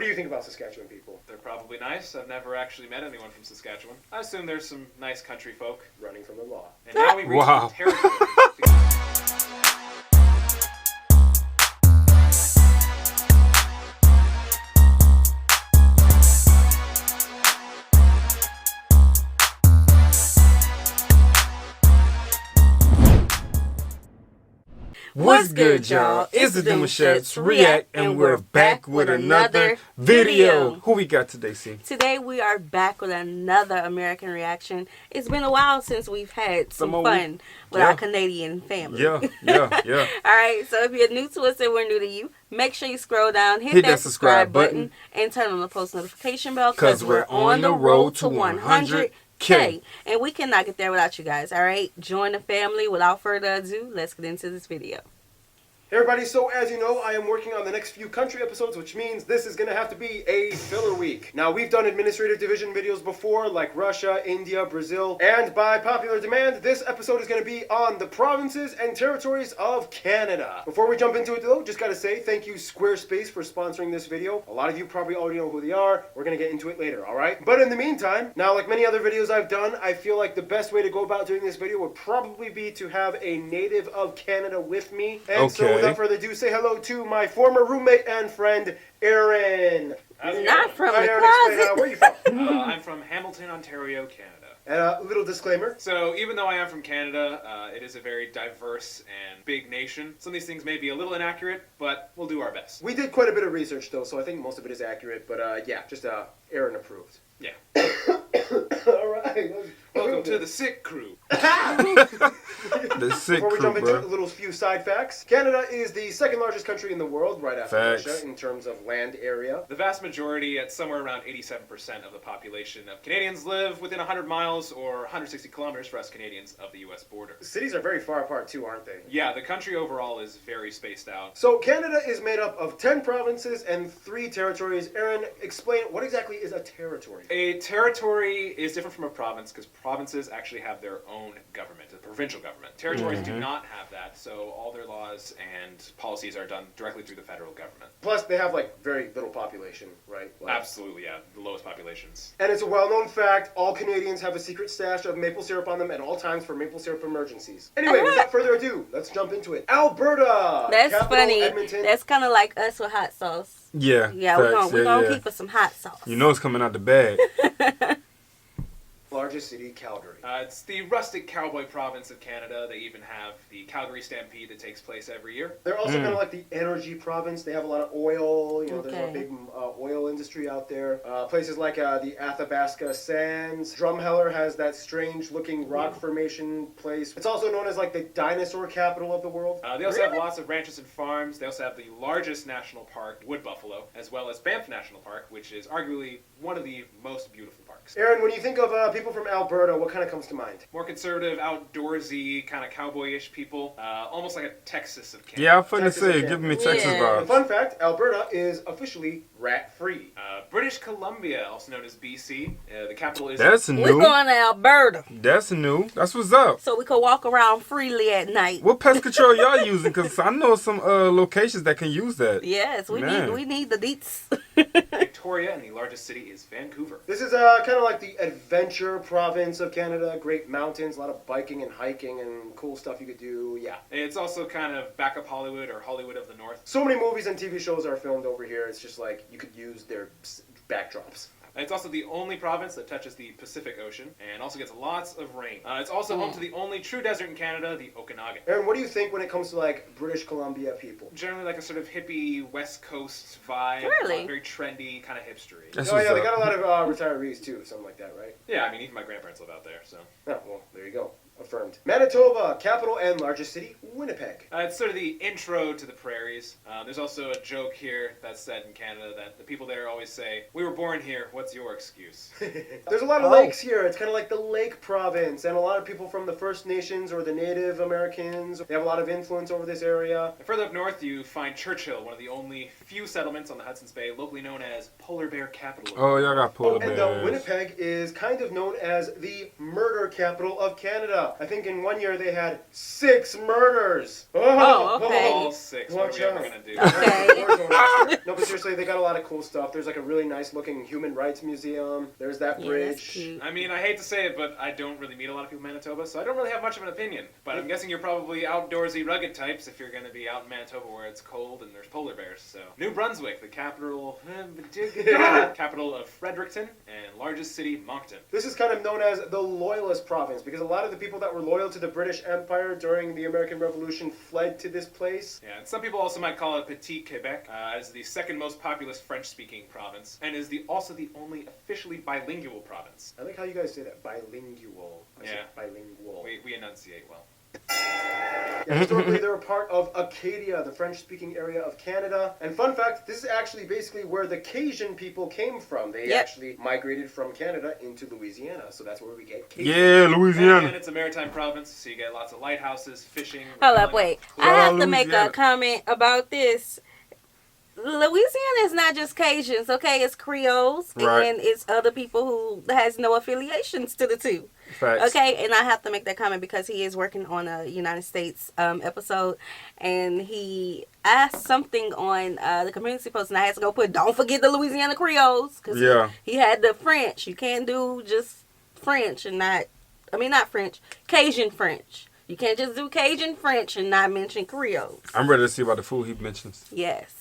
What do you think about Saskatchewan people? They're probably nice. I've never actually met anyone from Saskatchewan. I assume there's some nice country folk. Running from the law. And now we reach the territory. What's good, y'all? It's the Demouchets React, and we're back with another video. Who we got today, C? Today we are back with another American reaction. It's been a while since we've had some fun with our Canadian family. Yeah. All right, so if you're new to us and we're new to you, make sure you scroll down, hit that subscribe button, and turn on the post notification bell because we're on the road to 100K. And we cannot get there without you guys, all right? Join the family. Without further ado, let's get into this video. Hey everybody, so as you know, I am working on the next few country episodes, which means this is going to have to be a filler week. Now, we've done administrative division videos before, like Russia, India, Brazil, and by popular demand, this episode is going to be on the provinces and territories of Canada. Before we jump into it though, just gotta say thank you Squarespace for sponsoring this video. A lot of you probably already know who they are. We're going to get into it later, alright? But in the meantime, now like many other videos I've done, I feel like the best way to go about doing this video would probably be to have a native of Canada with me. And so without further ado, say hello to my former roommate and friend, Aaron. Not from the closet. Where are you from? I'm from Hamilton, Ontario, Canada. And a little disclaimer. So even though I am from Canada, it is a very diverse and big nation. Some of these things may be a little inaccurate, but we'll do our best. We did quite a bit of research though, so I think most of it is accurate, but yeah, just Aaron approved. Yeah. Alright. Welcome to the sick crew. The sick Before we crew, jump into bro. a little few side facts, Canada is the second largest country in the world, right after Russia, in terms of land area. The vast majority, at somewhere around 87% of the population of Canadians, live within 100 miles or 160 kilometers for us Canadians of the U.S. border. Cities are very far apart too, aren't they? Yeah, the country overall is very spaced out. So Canada is made up of 10 provinces and 3 territories. Aaron, explain what exactly is a territory? A territory is different from a province because provinces actually have their own government, a provincial government. Territories do not have that, so all their laws and policies are done directly through the federal government. Plus, they have like very little population, right? Like, absolutely, yeah, the lowest populations. And it's a well-known fact, all Canadians have a secret stash of maple syrup on them at all times for maple syrup emergencies. Anyway, without further ado, let's jump into it. Alberta! That's capital, funny. Edmonton. That's kind of like us with hot sauce. Yeah, we're gonna keep us some hot sauce. You know it's coming out the bag. Largest city, Calgary. It's the rustic cowboy province of Canada. They even have the Calgary Stampede that takes place every year. They're also kind of like the energy province. They have a lot of oil. You know, there's a big oil industry out there. Places like the Athabasca Sands. Drumheller has that strange-looking rock formation place. It's also known as like the dinosaur capital of the world. They also have lots of ranches and farms. They also have the largest national park, Wood Buffalo, as well as Banff National Park, which is arguably one of the most beautiful parks. Aaron, when you think of people from Alberta, what kind of comes to mind? More conservative, outdoorsy, kind of cowboyish people. Almost like a Texas of Canada. Yeah, I'm finna say, give me Texas vibes. And fun fact, Alberta is officially rat-free. British Columbia, also known as BC. The capital is... That's new. We're going to Alberta. That's new. That's what's up. So we can walk around freely at night. What pest control y'all using? Because I know some locations that can use that. Yes, we need the deets. Victoria, and the largest city is Vancouver. This is kind of like the adventure province of Canada. Great mountains, a lot of biking and hiking and cool stuff you could do. Yeah. It's also kind of backup Hollywood or Hollywood of the North. So many movies and TV shows are filmed over here. It's just like you could use their backdrops. It's also the only province that touches the Pacific Ocean and also gets lots of rain. It's also home to the only true desert in Canada, the Okanagan. Aaron, what do you think when it comes to like British Columbia people? Generally like a sort of hippie West Coast vibe. Really? Very trendy, kind of hipstery. Oh yeah, they got a lot of retirees too, something like that, right? Yeah, I mean even my grandparents live out there, so. Oh, well, there you go. Affirmed. Manitoba, capital and largest city, Winnipeg. It's sort of the intro to the prairies. There's also a joke here that's said in Canada that the people there always say, "We were born here, what's your excuse?" There's a lot of lakes here. It's kind of like the lake province, and a lot of people from the First Nations or the Native Americans. They have a lot of influence over this area. And further up north, you find Churchill, one of the only few settlements on the Hudson's Bay, locally known as Polar Bear Capital. Oh, y'all got polar bears. And Winnipeg is kind of known as the murder capital of Canada. Canada. I think in one year they had 6 murders. Oh, okay. All 6. What are Watch we ever out. going to do? Okay. No, but seriously, they got a lot of cool stuff. There's like a really nice looking human rights museum. There's that Yeah, bridge. that's cute. I mean, I hate to say it, but I don't really meet a lot of people in Manitoba, so I don't really have much of an opinion. But I'm guessing you're probably outdoorsy, rugged types if you're going to be out in Manitoba where it's cold and there's polar bears. So, New Brunswick, the capital, capital of Fredericton, and largest city, Moncton. This is kind of known as the Loyalist Province because a lot of the people that were loyal to the British Empire during the American Revolution fled to this place. Yeah, and some people also might call it Petit Quebec, as the second most populous French-speaking province, and is also the only officially bilingual province. I like how you guys say that, bilingual. I said Yeah. bilingual. We enunciate well. Yeah, historically, they were part of Acadia, the French-speaking area of Canada. And fun fact, this is actually basically where the Cajun people came from. They actually migrated from Canada into Louisiana, so that's where we get Cajun. Yeah, And Louisiana. it's a maritime province, so you get lots of lighthouses, fishing. Hold up, wait. I have to make a Louisiana. comment about this. Louisiana is not just Cajuns, okay? It's Creoles Right. and it's other people who has no affiliations to the two. Facts. Okay, and I have to make that comment because he is working on a United States episode, and he asked something on the community post, and I had to go put, don't forget the Louisiana Creoles, because he had the French. You can't do just French and not French, Cajun French. You can't just do Cajun French and not mention Creoles. I'm ready to see about the food he mentions. Yes.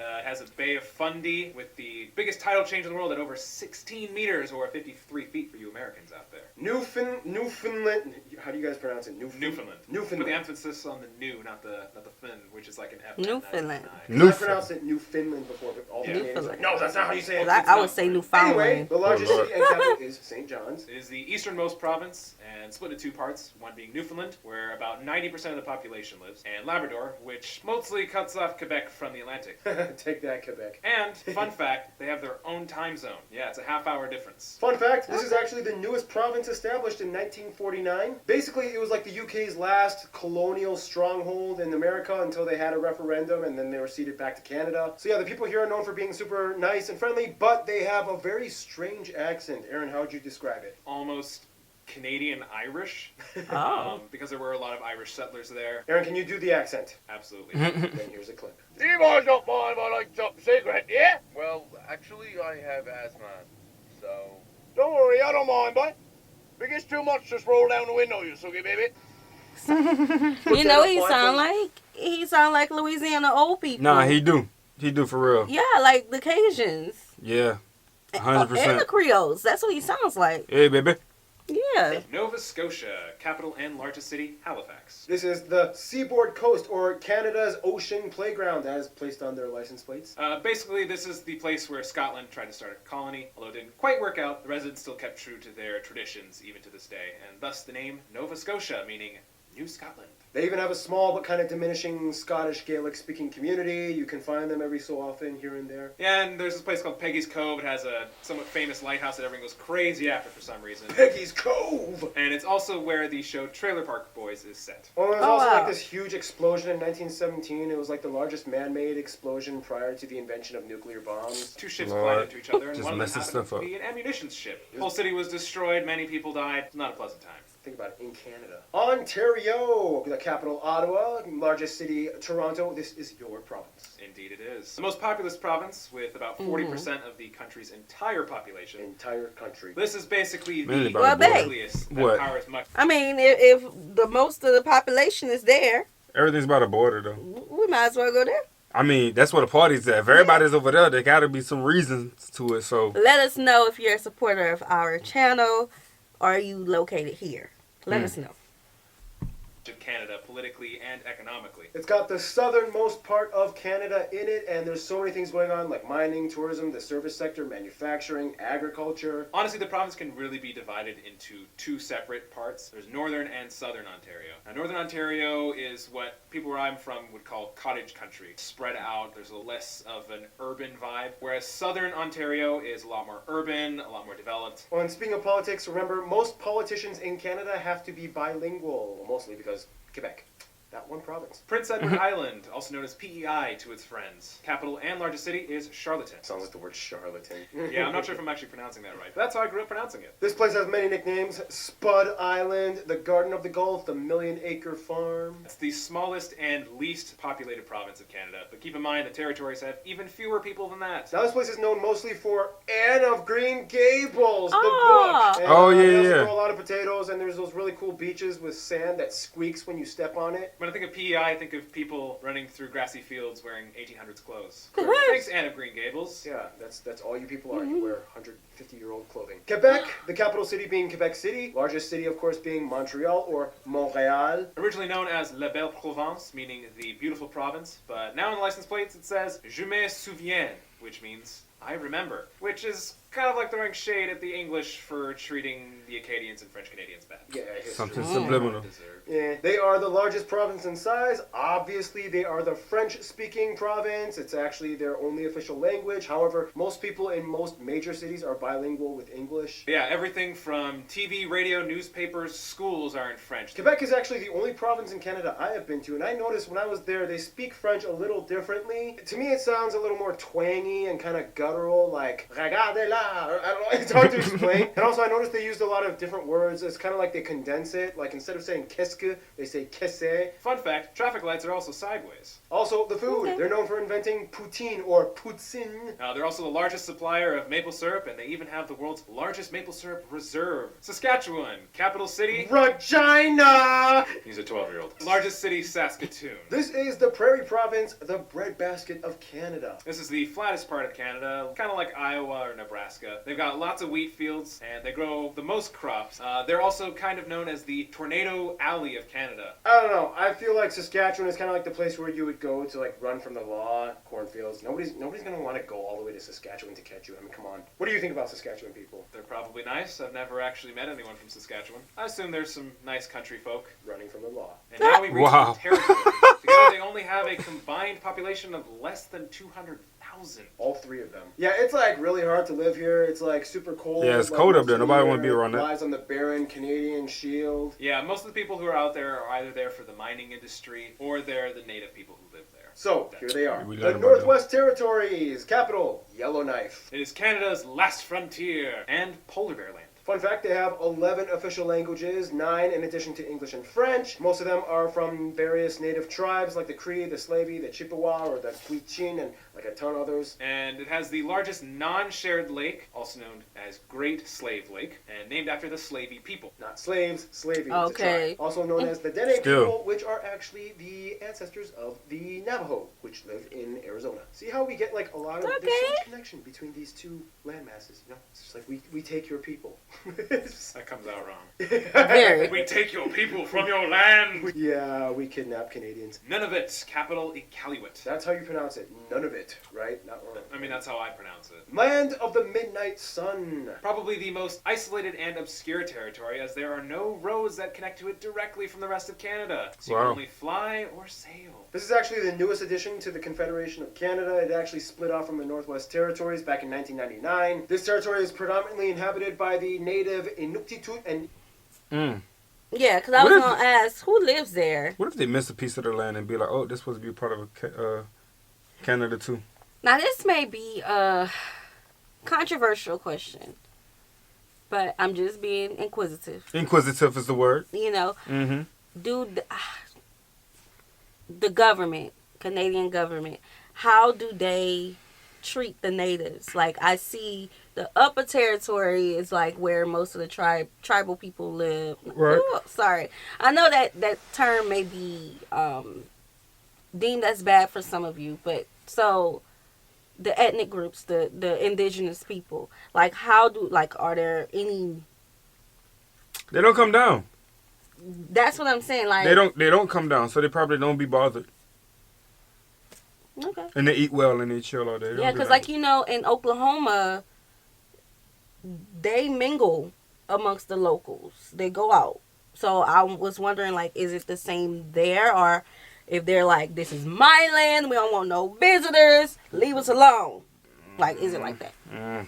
It has a Bay of Fundy with the biggest tidal change in the world at over 16 meters or 53 feet for you Americans out there. Newfoundland. How do you guys pronounce it? Newfoundland. With the emphasis on the new, not the fin, which is like an F. Newfoundland. I pronounced it Newfoundland before, but all the Canadians are like, Newfoundland. no, that's not how you say it. I would say Newfoundland. Anyway, the largest city and capital is St. John's. It is the easternmost province and split into 2 parts, one being Newfoundland, where about 90% of the population lives, and Labrador, which mostly cuts off Quebec from the Atlantic. Take that, Quebec. And, fun fact, they have their own time zone. Yeah, it's a half-hour difference. Fun fact, this is actually the newest province established in 1949. Basically, it was like the UK's last colonial stronghold in America until they had a referendum and then they were ceded back to Canada. So yeah, the people here are known for being super nice and friendly, but they have a very strange accent. Aaron, how would you describe it? Almost Canadian Irish. Oh. Because there were a lot of Irish settlers there. Aaron, can you do the accent? Absolutely. Then here's a clip. You boys don't mind if I like top secret, yeah? Well, actually, I have asthma, so... Don't worry, I don't mind, boy. If it gets too much, just roll down the window, you sucky baby. You know what he sound like? He sound like Louisiana old people. Nah, he do. He do for real. Yeah, like the Cajuns. Yeah. And 100%. the Creoles. That's what he sounds like. Hey, baby. Yeah. Nova Scotia, capital and largest city, Halifax. This is the Seaboard Coast, or Canada's Ocean Playground, as placed on their license plates. Basically, this is the place where Scotland tried to start a colony. Although it didn't quite work out, the residents still kept true to their traditions even to this day, and thus the name Nova Scotia, meaning New Scotland. They even have a small but kind of diminishing Scottish Gaelic-speaking community. You can find them every so often here and there. Yeah, and there's this place called Peggy's Cove. It has a somewhat famous lighthouse that everyone goes crazy after for some reason. Peggy's Cove! And it's also where the show Trailer Park Boys is set. Well, there was Oh, also wow. like this huge explosion in 1917. It was like the largest man-made explosion prior to the invention of nuclear bombs. 2 ships Lord, collided into each other, and just one of them messing happened stuff to up. be an ammunition ship. The whole city was destroyed, many people died. It's not a pleasant time. Think about it, in Canada. Ontario, the capital Ottawa, largest city Toronto. This is your province. Indeed it is. The most populous province, with about 40% of the country's entire population. Entire country. This is basically Mainly the by Well, the border. nucleus that What? powers much. I mean, if the most of the population is there, Everything's by the border, though. we might as well go there. I mean, that's where the party's at. If everybody's over there, there got to be some reasons to it. So, Let us know if you're a supporter of our channel or are you located here. Let us know. Of Canada politically and economically. It's got the southernmost part of Canada in it, and there's so many things going on, like mining, tourism, the service sector, manufacturing, agriculture. Honestly, the province can really be divided into 2 separate parts. There's northern and southern Ontario. Now, northern Ontario is what people where I'm from would call cottage country. Spread out, there's a less of an urban vibe, whereas southern Ontario is a lot more urban, a lot more developed. Well, and speaking of politics, remember, most politicians in Canada have to be bilingual, mostly because Quebec. that one province. Prince Edward Island, also known as PEI to its friends. Capital and largest city is Charlottetown. Sounds like the word charlatan. Yeah, I'm not sure if I'm actually pronouncing that right. But that's how I grew up pronouncing it. This place has many nicknames. Spud Island, the Garden of the Gulf, the Million Acre Farm. It's the smallest and least populated province of Canada, but keep in mind the territories have even fewer people than that. Now this place is known mostly for Anne of Green Gables, the Oh. book. And, Oh, yeah, they also yeah. grow a lot of potatoes, and there's those really cool beaches with sand that squeaks when you step on it. When I think of PEI, I think of people running through grassy fields wearing 1800s clothes. What? Thanks, Anne of Green Gables. Yeah, that's all you people are. You wear 150-year-old clothing. Quebec, the capital city being Quebec City, largest city, of course, being Montreal or Montreal. Originally known as La Belle Province, meaning the beautiful province, but now in the license plates it says Je me souviens, which means I remember, which is kind of like throwing shade at the English for treating the Acadians and French Canadians bad. Yeah, history. Something subliminal. Yeah, they are the largest province in size. Obviously, they are the French-speaking province. It's actually their only official language. However, most people in most major cities are bilingual with English. Yeah, everything from TV, radio, newspapers, schools are in French. Quebec is actually the only province in Canada I have been to, and I noticed when I was there, they speak French a little differently. To me, it sounds a little more twangy and kind of guttural, like regardez-la. I don't know. It's hard to explain. And also, I noticed they used a lot of different words. It's kind of like they condense it. Like instead of saying qu'est-ce que, they say qu'est-ce. Fun fact, traffic lights are also sideways. Also, the food. Okay. They're known for inventing poutine or poutine. They're also the largest supplier of maple syrup, and they even have the world's largest maple syrup reserve. Saskatchewan, capital city. Regina! He's a 12-year-old. Largest city, Saskatoon. This is the Prairie Province, the breadbasket of Canada. This is the flattest part of Canada, kind of like Iowa or Nebraska. They've got lots of wheat fields, and they grow the most crops. They're also kind of known as the Tornado Alley of Canada. I don't know. I feel like Saskatchewan is kind of like the place where you would go to like run from the law, cornfields. Nobody's gonna want to go all the way to Saskatchewan to catch you. I mean, come on. What do you think about Saskatchewan people They're probably nice. I've never actually met anyone from Saskatchewan. I assume there's some nice country folk. running from the law? And now we reach Wow. the territory. Together they only have a combined population of less than 200,000. All three of them. Yeah, it's like really hard to live here. It's like super cold. Yeah, it's like, cold up most there. of the Nobody year. wanna be around that. Lies on the barren Canadian Shield. Yeah, most of the people who are out there are either there for the mining industry or they're the native people who live there. So, here they are. We The learned about Northwest Territories, capital, Yellowknife. It is Canada's last frontier and polar bear land. Fun fact, they have 11 official languages, 9 in addition to English and French. Most of them are from various native tribes like the Cree, the Slavey, the Chippewa, or the Gwich'in, and like a ton of others. And it has the largest non-shared lake, also known as Great Slave Lake, and named after the Slavey people. Not slaves, Slavey. Okay. Also known as the Dene Still. people, which are actually the ancestors of the Navajo, which live in Arizona. See how we get like a lot of there's so Okay. much connection between these two land masses. You know, it's just like we take your people. That comes out wrong. Very. We take your people from your land! Yeah, we kidnap Canadians. Nunavut, capital Iqaluit. That's how you pronounce it. None of it, right? Not wrong. I mean, that's how I pronounce it. Land of the Midnight Sun. Probably the most isolated and obscure territory, as there are no roads that connect to it directly from the rest of Canada. So you Wow. can only fly or sail. This is actually the newest addition to the Confederation of Canada. It actually split off from the Northwest Territories back in 1999. This territory is predominantly inhabited by the native Inuktitut and Yeah, because I What was if- going to ask, who lives there? What if they miss a piece of their land and be like, oh, this supposed to be part of Canada too? Now, this may be a controversial question, but I'm just being inquisitive. Inquisitive is the word. You know, Mm-hmm. do the government, Canadian government, how do they treat the natives? Like, I see the upper territory is like where most of the tribal people live. Right. Ooh, sorry. I know that term may be deemed as bad for some of you, but so the ethnic groups, the indigenous people, like are there any? They don't come down. That's what I'm saying. Like They don't come down, so they probably don't be bothered. Okay. And they eat well and they chill all day. They don't Yeah, do because that. like in Oklahoma, they mingle amongst the locals. They go out. So I was wondering, like, is it the same there, or if they're like, this is my land, we don't want no visitors, leave us alone. Like, is it like that? Mm.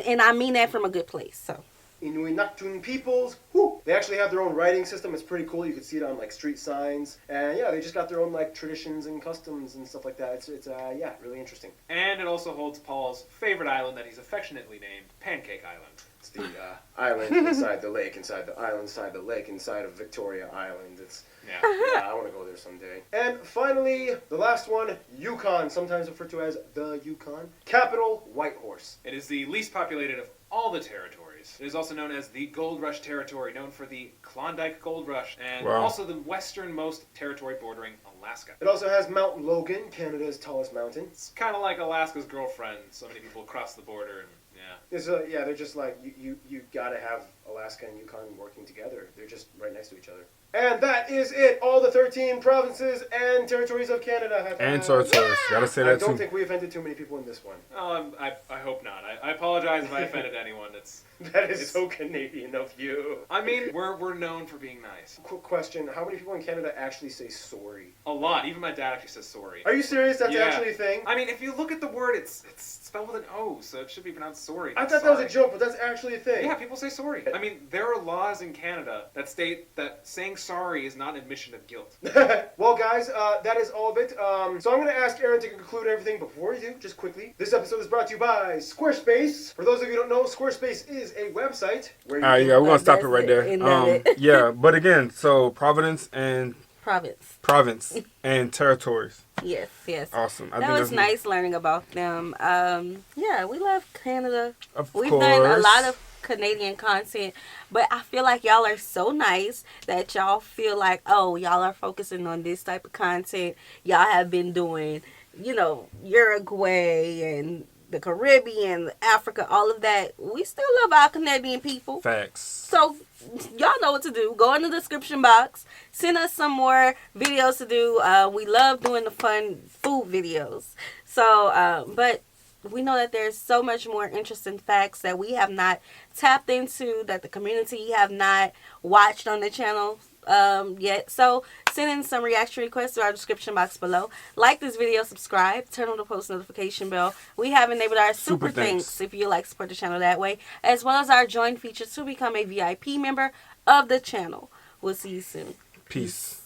And I mean that from a good place. So Inuinnaqtun peoples. Whew. They actually have their own writing system. It's pretty cool. You can see it on like street signs. And yeah, they just got their own like traditions and customs and stuff like that. It's yeah, really interesting. And it also holds Paul's favorite island that he's affectionately named Pancake Island. It's the island inside the lake, inside the island, inside the lake, inside of Victoria Island. It's Yeah. yeah, I want to go there someday. And finally, the last one, Yukon, sometimes referred to as the Yukon. Capital, Whitehorse. It is the least populated of all the territories. It is also known as the Gold Rush Territory, known for the Klondike Gold Rush, and also the westernmost territory bordering Alaska. It also has Mount Logan, Canada's tallest mountain. It's kind of like Alaska's girlfriend. So many people cross the border, and Yeah, they're just like, you gotta have Alaska and Yukon working together. They're just right next to each other. And that is it. All the 13 provinces and territories of Canada have and territories. Gotta say that too. I don't think we offended too many people in this one. I hope not. I apologize if I offended anyone. That is so Canadian of you. I mean, we're known for being nice. Quick question: how many people in Canada actually say sorry? A lot. Even my dad actually says sorry. Are you serious? That's Yeah. actually a thing? I mean, if you look at the word, it's spelled with an O, so it should be pronounced sorry. I thought that was a joke, but that's actually a thing. Yeah, people say sorry. I mean, there are laws in Canada that state that saying sorry is not an admission of guilt. Well, guys, that is all of it. So I'm going to ask Aaron to conclude everything. But before we do, just quickly, this episode is brought to you by Squarespace. For those of you who don't know, Squarespace is a website where you yeah, we're going to stop it right there. Yeah, but again, so Province and territories. Yes. Awesome. That was nice learning about them. Yeah, we love Canada. We've course. done a lot of Canadian content, but I feel like y'all are so nice that y'all feel like, oh, y'all are focusing on this type of content. Y'all have been doing, Uruguay and the Caribbean, Africa, all of that. We still love our Canadian people. Facts. So y'all know what to do. Go in the description box. Send us some more videos to do. We love doing the fun food videos. So, but we know that there's so much more interesting facts that we have not tapped into, that the community have not watched on the channel yet. So send in some reaction requests to our description box below. Like this video, subscribe, turn on the post notification bell. We have enabled our super thanks if you like to support the channel that way, as well as our join feature to become a VIP member of the channel. We'll see you soon. Peace.